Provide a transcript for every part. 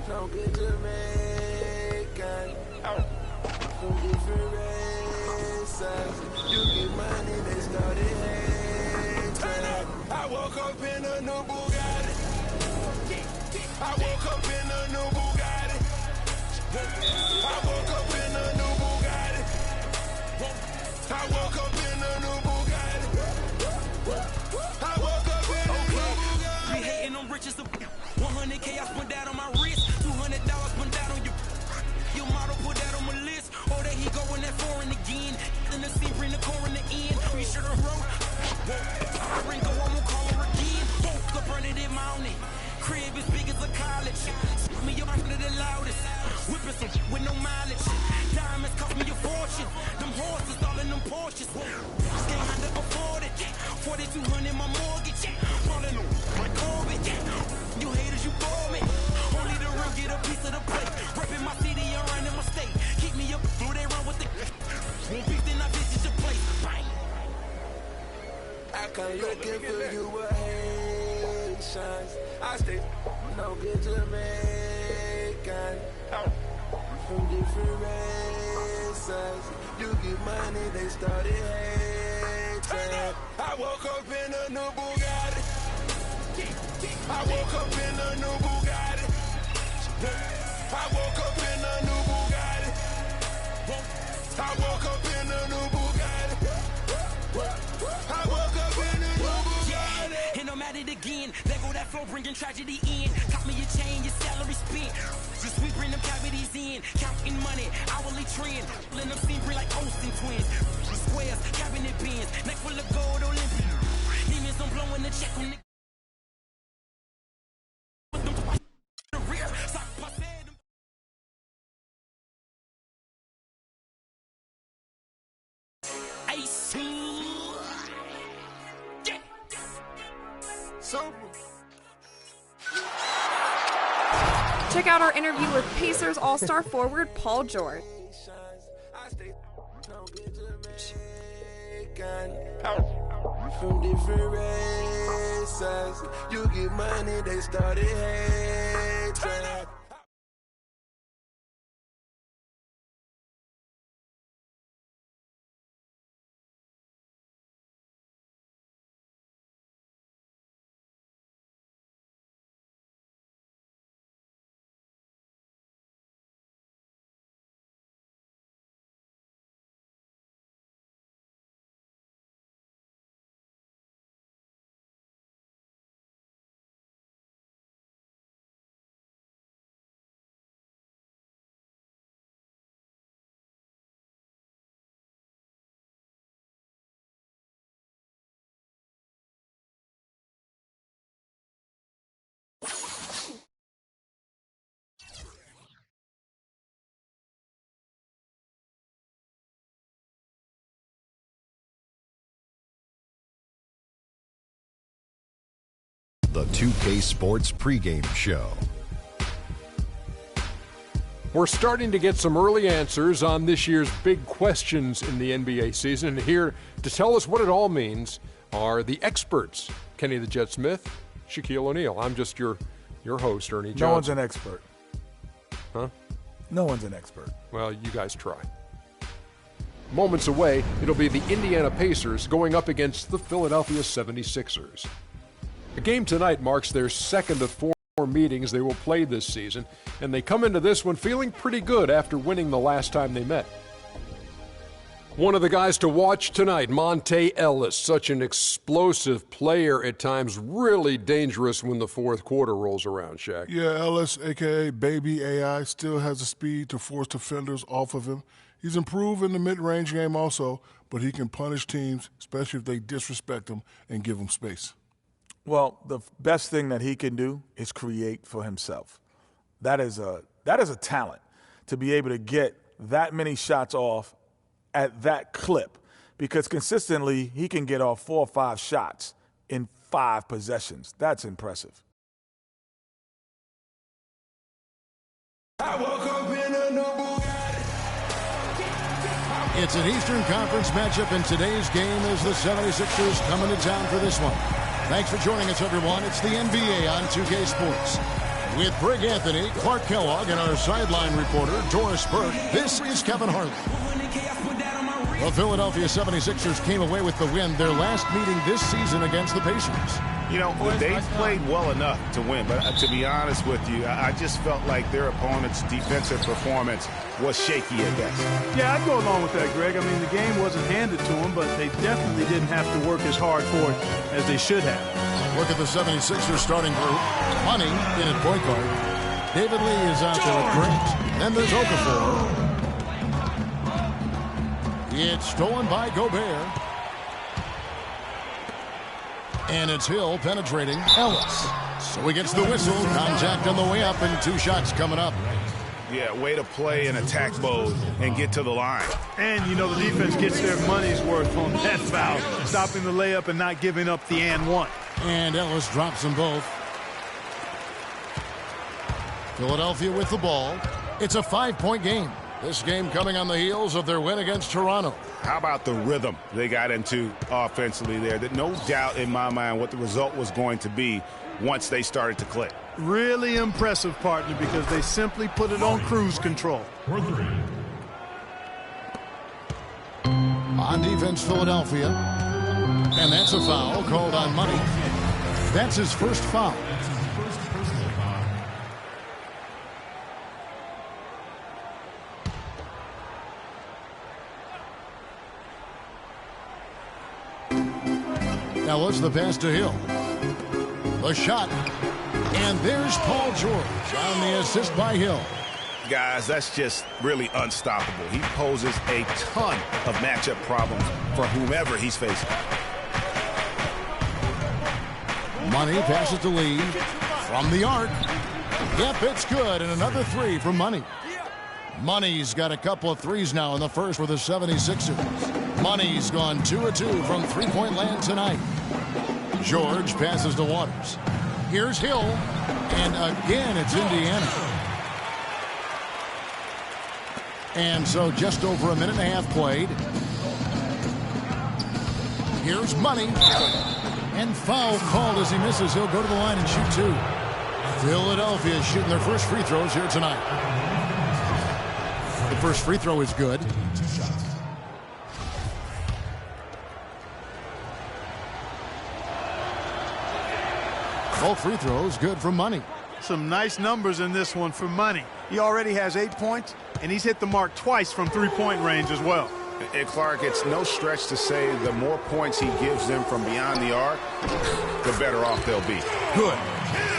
no good Jamaican. From different races, you get money, they started hating. I woke up in a new Bugatti. I woke up in a new Bugatti. I woke up in a new Bugatti. I woke up in a new Bugatti. I woke up in a new Bugatti. We hating on riches. 100K I spent that on my wrist. $200 spent that on your model, put that on my list. Oh, there he going that foreign again. In the scene, bring the core in the end. We should have wrote. Ringo, I won't call her again. Woke up running it mountain. Crib as big as a college. Split me up under the loudest. Whipping some with no mileage. Diamonds cost me a fortune. Them horses all in them Porsches. Can't under afford it. 4,200 my mortgage. Falling on my Corbett. You haters, you bore me. Only the real get a piece of the plate. Repping my city and running my state. Keep me up through they run with the. Won't beef, then I visit your place. Bang. I come looking for you with Haitians. I stay no good Jamaican. From different races, you get money, they started hating. I woke up in a new Bugatti. I woke up in a new Bugatti. I woke up in a new Bugatti. I woke up in a new Bugatti. I woke up in a new Bugatti. And I'm at it again. There go that flow bringing tragedy in. Cop me your chain, your salary spent. Just we bring them cavities in. Counting money, hourly trend. Blend them steam, bring like Olsen twins. Squares, cabinet bins. Neck full of gold, Olympic. Demons, I'm blowing the check on the. Check out our interview with Pacers All-Star forward Paul George. From different races, you get money, they started hating. The 2K Sports pregame show. We're starting to get some early answers on this year's big questions in the NBA season. And here to tell us what it all means are the experts. Kenny the Jet Smith, Shaquille O'Neal. I'm just your host, Ernie Johnson. No one's an expert. Huh? No one's an expert. Well, you guys try. Moments away, it'll be the Indiana Pacers going up against the Philadelphia 76ers. The game tonight marks their second of four meetings they will play this season, and they come into this one feeling pretty good after winning the last time they met. One of the guys to watch tonight, Monte Ellis, such an explosive player at times, really dangerous when the fourth quarter rolls around, Shaq. Yeah, Ellis, a.k.a. Baby AI, still has the speed to force defenders off of him. He's improved in the mid-range game also, but he can punish teams, especially if they disrespect him and give him space. Well, the best thing that he can do is create for himself. That is a talent, to be able to get that many shots off at that clip, because consistently he can get off 4 or 5 shots in 5 possessions. That's impressive. I woke up in a new Bugatti. It's an Eastern Conference matchup, and today's game is the 76ers coming to town for this one. Thanks for joining us, everyone. It's the NBA on 2K Sports. With Brig Anthony, Clark Kellogg, and our sideline reporter, Doris Burke, this is Kevin Harlan. The Philadelphia 76ers came away with the win, their last meeting this season against the Pacers. You know, they played well enough to win, but to be honest with you, I just felt like their opponent's defensive performance was shaky at best. Yeah, I'd go along with that, Greg. I mean, the game wasn't handed to them, but they definitely didn't have to work as hard for it as they should have. Look at the 76ers starting group. Money in at point guard. David Lee is out there with Grant. Then there's Okafor. It's stolen by Gobert. And it's Hill penetrating Ellis. So he gets the whistle. Contact on the way up and 2 shots coming up. Yeah, way to play in attack mode and get to the line. And, you know, the defense gets their money's worth on that foul, stopping the layup and not giving up the and one. And Ellis drops them both. Philadelphia with the ball. It's a 5-point game. This game coming on the heels of their win against Toronto. How about the rhythm they got into offensively there? That no doubt in my mind what the result was going to be once they started to click. Really impressive, partner, because they simply put it on cruise control. On defense, Philadelphia. And that's a foul called on Money. That's his first foul. Ellis, the pass to Hill. The shot. And there's Paul George on the assist by Hill. Guys, that's just really unstoppable. He poses a ton of matchup problems for whomever he's facing. Money passes to Lee from the arc. Yep, it's good. And another 3 from Money. Money's got a couple of threes now in the first for the 76ers. Money's gone 2 of 2 from three-point land tonight. George passes to Waters. Here's Hill. And again, it's Indiana. And so just over a minute and a half played. Here's Money. And foul called as he misses. He'll go to the line and shoot 2. Philadelphia is shooting their first free throws here tonight. The first free throw is good. Both free throws good for Money. Some nice numbers in this one for Money. He already has 8 points, and he's hit the mark twice from three-point range as well. And Clark, it's no stretch to say the more points he gives them from beyond the arc, the better off they'll be. Good.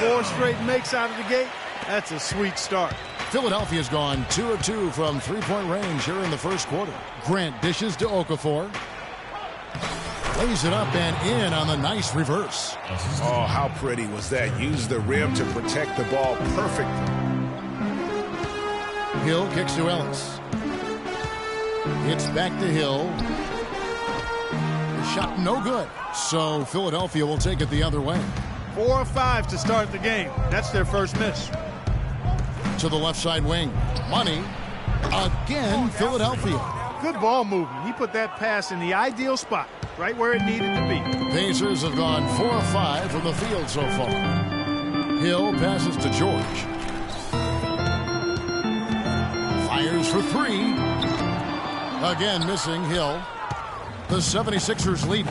4 straight makes out of the gate. That's a sweet start. Philadelphia's gone 2 of 2 from three-point range here in the first quarter. Grant dishes to Okafor. Lays it up and in on the nice reverse. Oh, how pretty was that? Use the rim to protect the ball perfectly. Hill kicks to Ellis. It's back to Hill. The shot no good. So Philadelphia will take it the other way. 4 of 5 to start the game. That's their first miss. To the left side wing. Money. Again, Philadelphia. Good ball movement. He put that pass in the ideal spot, right where it needed to be. Pacers have gone 4 of 5 from the field so far. Hill passes to George. Fires for 3. Again missing Hill. The 76ers lead.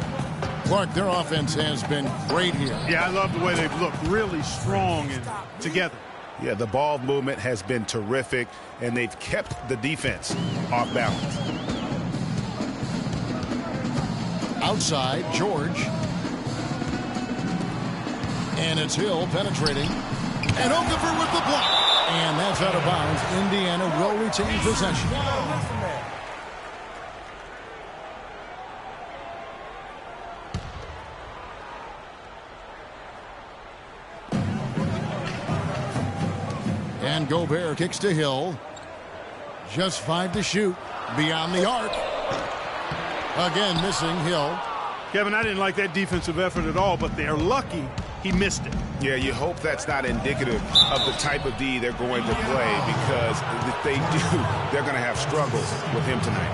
Clark, their offense has been great here. Yeah, I love the way they've looked. Really strong and together. Yeah, the ball movement has been terrific, and they've kept the defense off balance. Outside, George. And it's Hill penetrating. And Okafor with the block. And that's out of bounds. Indiana will retain possession. And Gobert kicks to Hill. Just 5 to shoot. Beyond the arc. Again, missing Hill. Kevin, I didn't like that defensive effort at all, but they're lucky he missed it. Yeah, you hope that's not indicative of the type of D they're going to play, because if they do, they're going to have struggles with him tonight.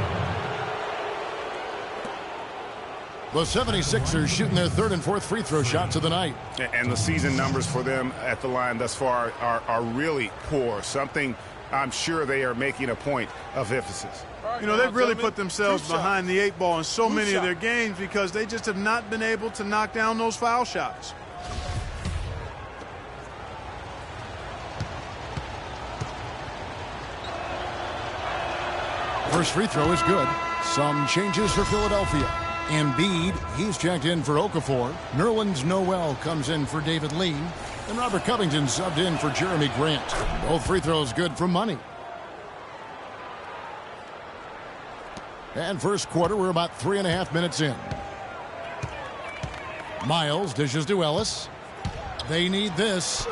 The 76ers shooting their third and fourth free throw shots of the night. And the season numbers for them at the line thus far are really poor. Something I'm sure they are making a point of emphasis. You know, they've really put themselves behind the 8 ball in so many of their games because they just have not been able to knock down those foul shots. First free throw is good. Some changes for Philadelphia. Embiid, he's checked in for Okafor. Nerlens Noel comes in for David Lee. And Robert Covington subbed in for Jeremy Grant. Both free throws good for Money. And first quarter, we're about 3.5 minutes in. Miles dishes to Ellis. They need this.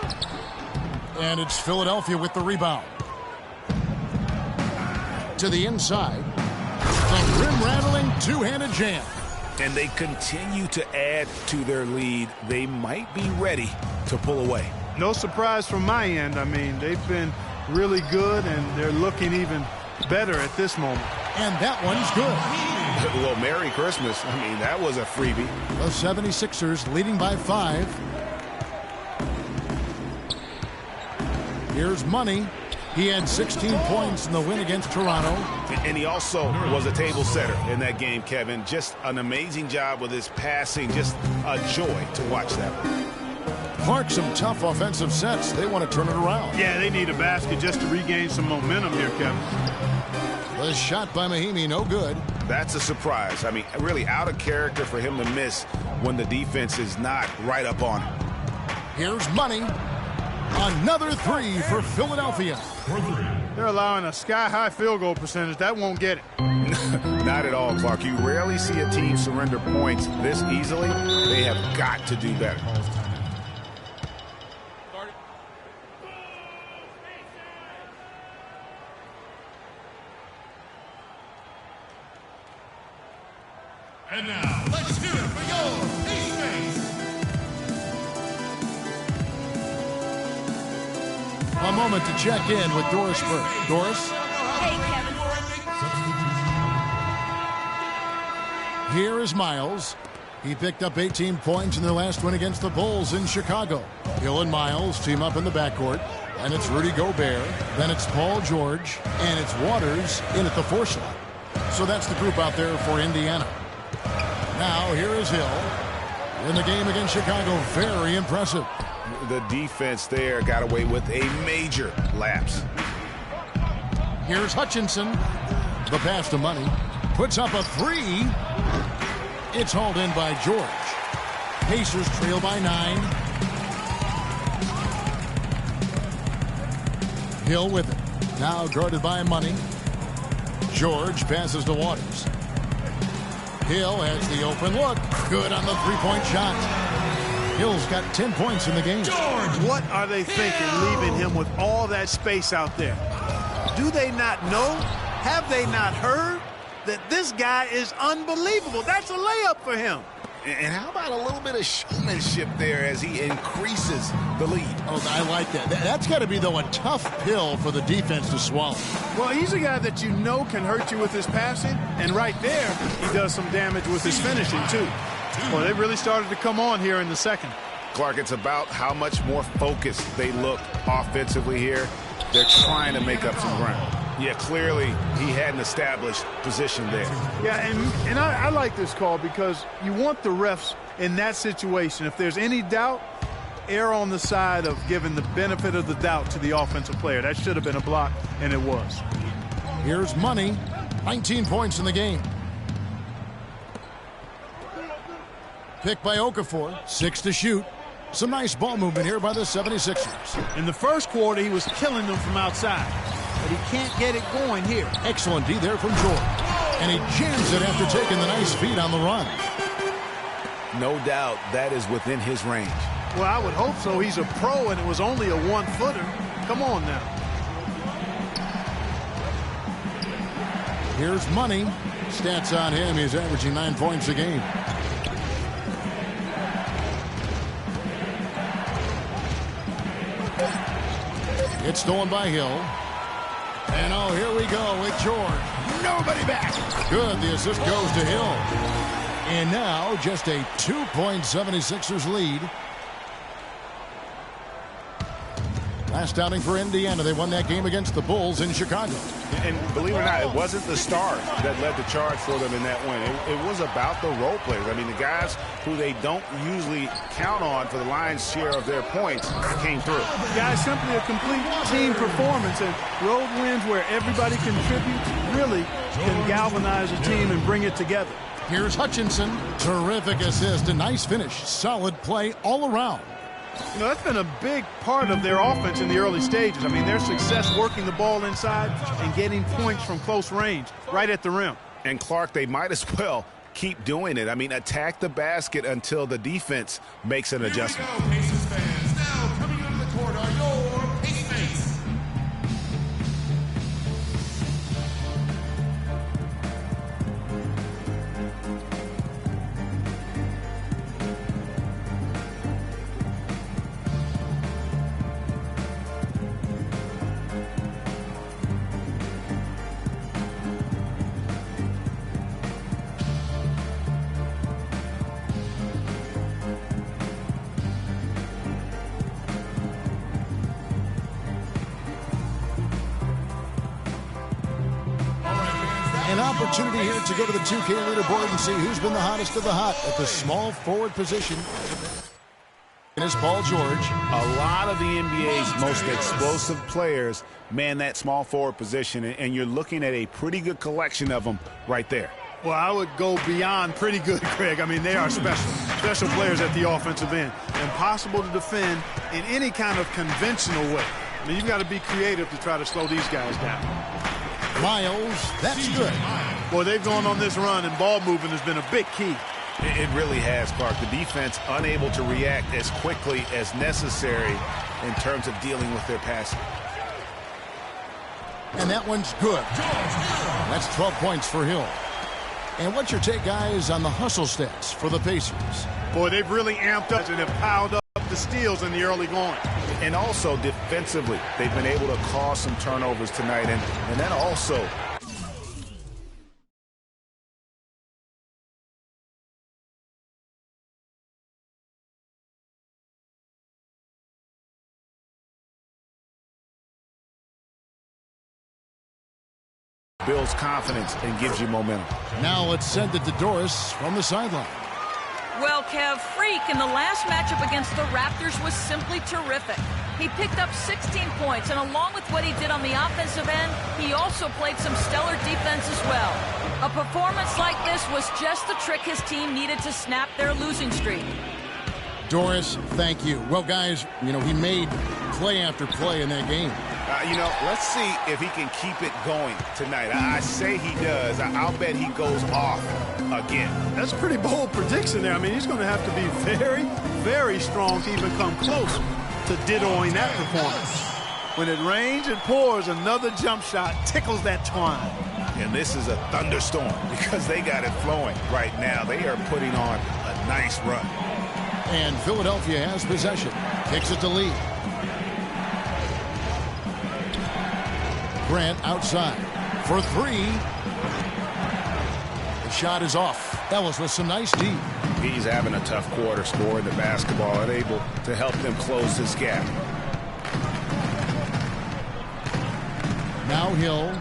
And it's Philadelphia with the rebound. To the inside. The rim-rattling two-handed jam. And they continue to add to their lead. They might be ready to pull away. No surprise from my end. I mean, they've been really good, and they're looking even better at this moment. And that one's good. Well, Merry Christmas. I mean, that was a freebie. The 76ers leading by 5. Here's Money. He had 16 points in the win against Toronto. And he also was a table setter in that game, Kevin. Just an amazing job with his passing. Just a joy to watch that one. Clark, some tough offensive sets. They want to turn it around. Yeah, they need a basket just to regain some momentum here, Kevin. The shot by Mahimi, no good. That's a surprise. I mean, really out of character for him to miss when the defense is not right up on him. Here's Money. Another 3 for Philadelphia. They're allowing a sky-high field goal percentage. That won't get it. Not at all, Clark. You rarely see a team surrender points this easily. They have got to do better. And now, let's hear it for your teammates. A moment to check in with Doris Burke. Doris? Hey, Kevin. Here is Miles. He picked up 18 points in their last win against the Bulls in Chicago. Hill and Miles team up in the backcourt. And it's Rudy Gobert. Then it's Paul George. And it's Waters in at the 4 slot. So that's the group out there for Indiana. Now here is Hill. In the game against Chicago, very impressive. The defense there got away with a major lapse. Here's Hutchinson. The pass to Money. Puts up a 3. It's hauled in by George. Pacers trail by 9. Hill with it. Now guarded by Money. George passes to Waters. Hill has the open look. Good on the three-point shot. Hill's got 10 points in the game. George, what are they thinking leaving him with all that space out there? Do they not know? Have they not heard that this guy is unbelievable? That's a layup for him. And how about a little bit of showmanship there as he increases the lead? Oh, I like that. That's got to be, though, a tough pill for the defense to swallow. Well, he's a guy that you know can hurt you with his passing, and right there, he does some damage with his finishing, too. Well, they really started to come on here in the second. Clark, it's about how much more focused they look offensively here. They're trying to make up some ground. Yeah, clearly he had an established position there. Yeah, and I like this call because you want the refs in that situation. If there's any doubt, err on the side of giving the benefit of the doubt to the offensive player. That should have been a block, and it was. Here's Money. 19 points in the game. Picked by Okafor. 6 to shoot. Some nice ball movement here by the 76ers. In the first quarter, he was killing them from outside. But he can't get it going here. Excellent D there from George. And he jams it after taking the nice feed on the run. No doubt that is within his range. Well, I would hope so. He's a pro, and it was only a one-footer. Come on now. Here's Money. Stats on him. He's averaging 9 points a game. It's stolen by Hill. And here we go with George. Nobody back. Good. The assist goes to Hill. And now just a 2-point 76ers lead. Last outing for Indiana. They won that game against the Bulls in Chicago. And believe it or not, it wasn't the stars that led the charge for them in that win. It was about the role players. I mean, the guys who they don't usually count on for the lion's share of their points came through. Guys, simply a complete team performance, and road wins where everybody contributes really can galvanize a team and bring it together. Here's Hutchinson. Terrific assist. A nice finish. Solid play all around. You know, that's been a big part of their offense in the early stages. I mean, their success working the ball inside and getting points from close range right at the rim. And Clark, they might as well keep doing it. I mean, attack the basket until the defense makes an adjustment. Here we go, Pacers fans. Now coming onto the court are your Pacers. An opportunity here to go to the 2K leaderboard and see who's been the hottest of the hot at the small forward position. And it's Paul George. A lot of the NBA's most explosive players man that small forward position, and you're looking at a pretty good collection of them right there. Well, I would go beyond pretty good, Craig. I mean, they are special players at the offensive end. Impossible to defend in any kind of conventional way. I mean, you've got to be creative to try to slow these guys down. Miles, that's good. Boy, they've gone on this run, and ball movement has been a big key. It really has, Clark. The defense unable to react as quickly as necessary in terms of dealing with their passing. And that one's good. That's 12 points for Hill. And what's your take, guys, on the hustle stats for the Pacers? Boy, they've really amped up and have piled up the steals in the early going. And also defensively, they've been able to cause some turnovers tonight. And that also builds confidence and gives you momentum. Now let's send it to Doris from the sideline. Well, Kev, Freak in the last matchup against the Raptors was simply terrific. He picked up 16 points, and along with what he did on the offensive end, he also played some stellar defense as well. A performance like this was just the trick his team needed to snap their losing streak. Doris, thank you. Well, guys, you know, he made play after play in that game. Let's see if he can keep it going tonight. I say he does. I'll bet he goes off again. That's a pretty bold prediction there. I mean, he's going to have to be very, very strong to even come close to dittoing that performance. When it rains and pours, another jump shot tickles that twine. And this is a thunderstorm because they got it flowing right now. They are putting on a nice run. And Philadelphia has possession. Kicks it to Lee. Grant outside for three. The shot is off. Ellis with some nice D. He's having a tough quarter, scoring the basketball, unable to help them close this gap. Now Hill,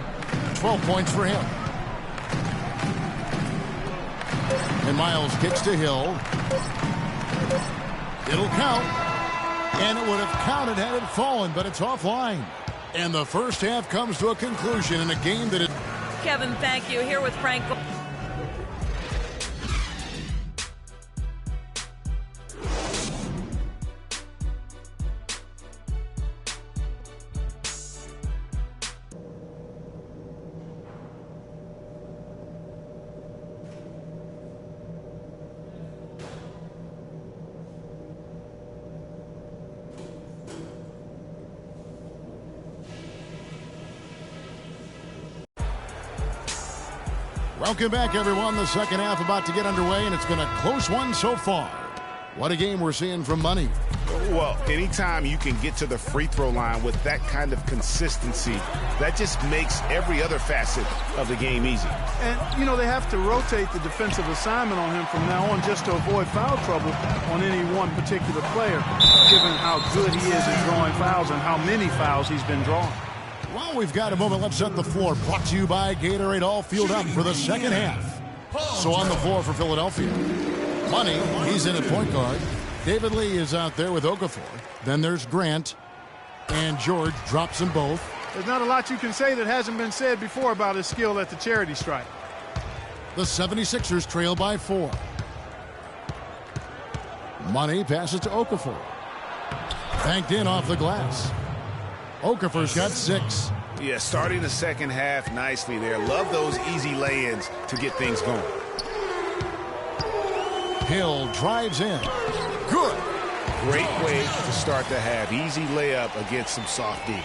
12 points for him. And Miles kicks to Hill. It'll count. And it would have counted had it fallen, but it's offline. And the first half comes to a conclusion in a game that is... Kevin, thank you. Here with Frank. Welcome back, everyone. The second half about to get underway, and it's been a close one so far. What a game we're seeing from Money. Well, anytime you can get to the free throw line with that kind of consistency, that just makes every other facet of the game easy. And, you know, they have to rotate the defensive assignment on him from now on just to avoid foul trouble on any one particular player, given how good he is at drawing fouls and how many fouls he's been drawing. Well, we've got a moment. Let's set the floor. Brought to you by Gatorade. All fueled up for the second half. So on the floor for Philadelphia, Money, he's in at point guard. David Lee is out there with Okafor. Then there's Grant, and George drops them both. There's not a lot you can say that hasn't been said before about his skill at the charity stripe. The 76ers trail by 4. Money passes to Okafor. Banked in off the glass. Okafor's got 6. Yeah, starting the second half nicely there. Love those easy lay-ins to get things going. Hill drives in. Good. Great way to start the half. Easy layup against some soft D.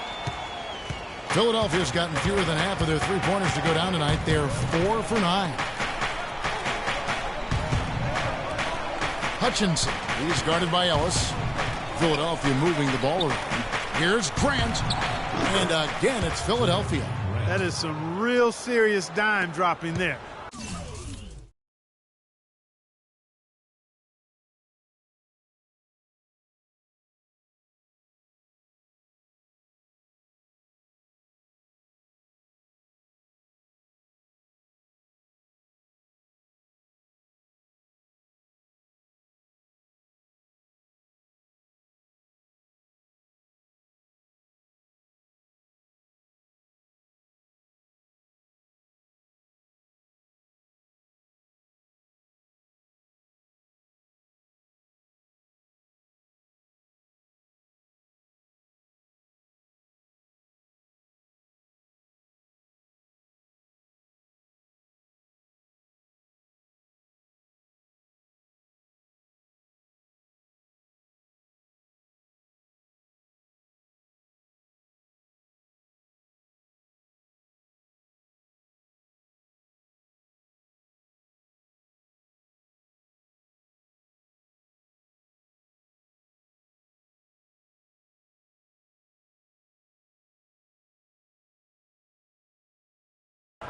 Philadelphia's gotten fewer than half of their three-pointers to go down tonight. They're 4 for 9. Hutchinson. He's guarded by Ellis. Philadelphia moving the ball around. Here's Grant. And again, it's Philadelphia. That is some real serious dime dropping there.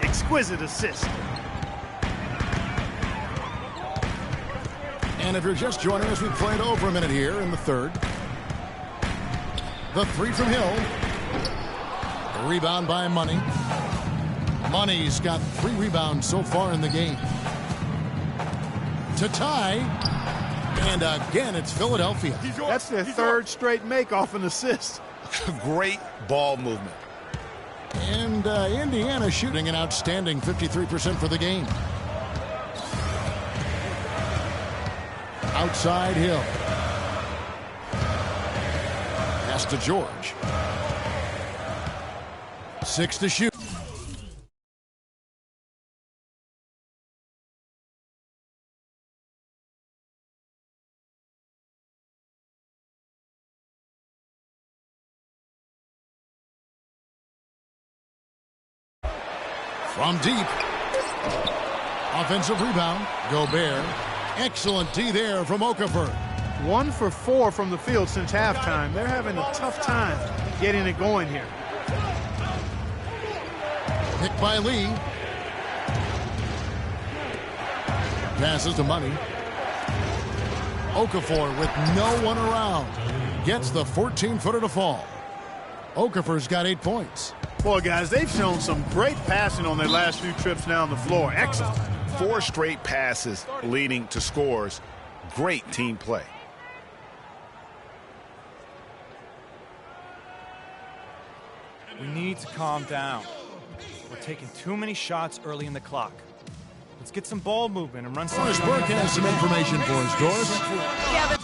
Exquisite assist. And if you're just joining us, we played over a minute here in the third. The 3 from Hill. The rebound by Money. Money's got 3 rebounds so far in the game. To tie. And again, it's Philadelphia. That's their third straight make off an assist. Great ball movement. And Indiana shooting an outstanding 53% for the game. Outside Hill. Pass to George. 6 to shoot. From deep. Offensive rebound. Gobert. Excellent D there from Okafor. 1 for 4 from the field since halftime. They're having a tough time getting it going here. Picked by Lee. Passes to Money. Okafor with no one around. Gets the 14-footer to fall. Okafor's got 8 points. Boy, guys, they've shown some great passing on their last few trips down the floor. Excellent. 4 straight passes leading to scores. Great team play. We need to calm down. We're taking too many shots early in the clock. Let's get some ball movement and run some. Doris Burke has some information for us, Doris. Yeah,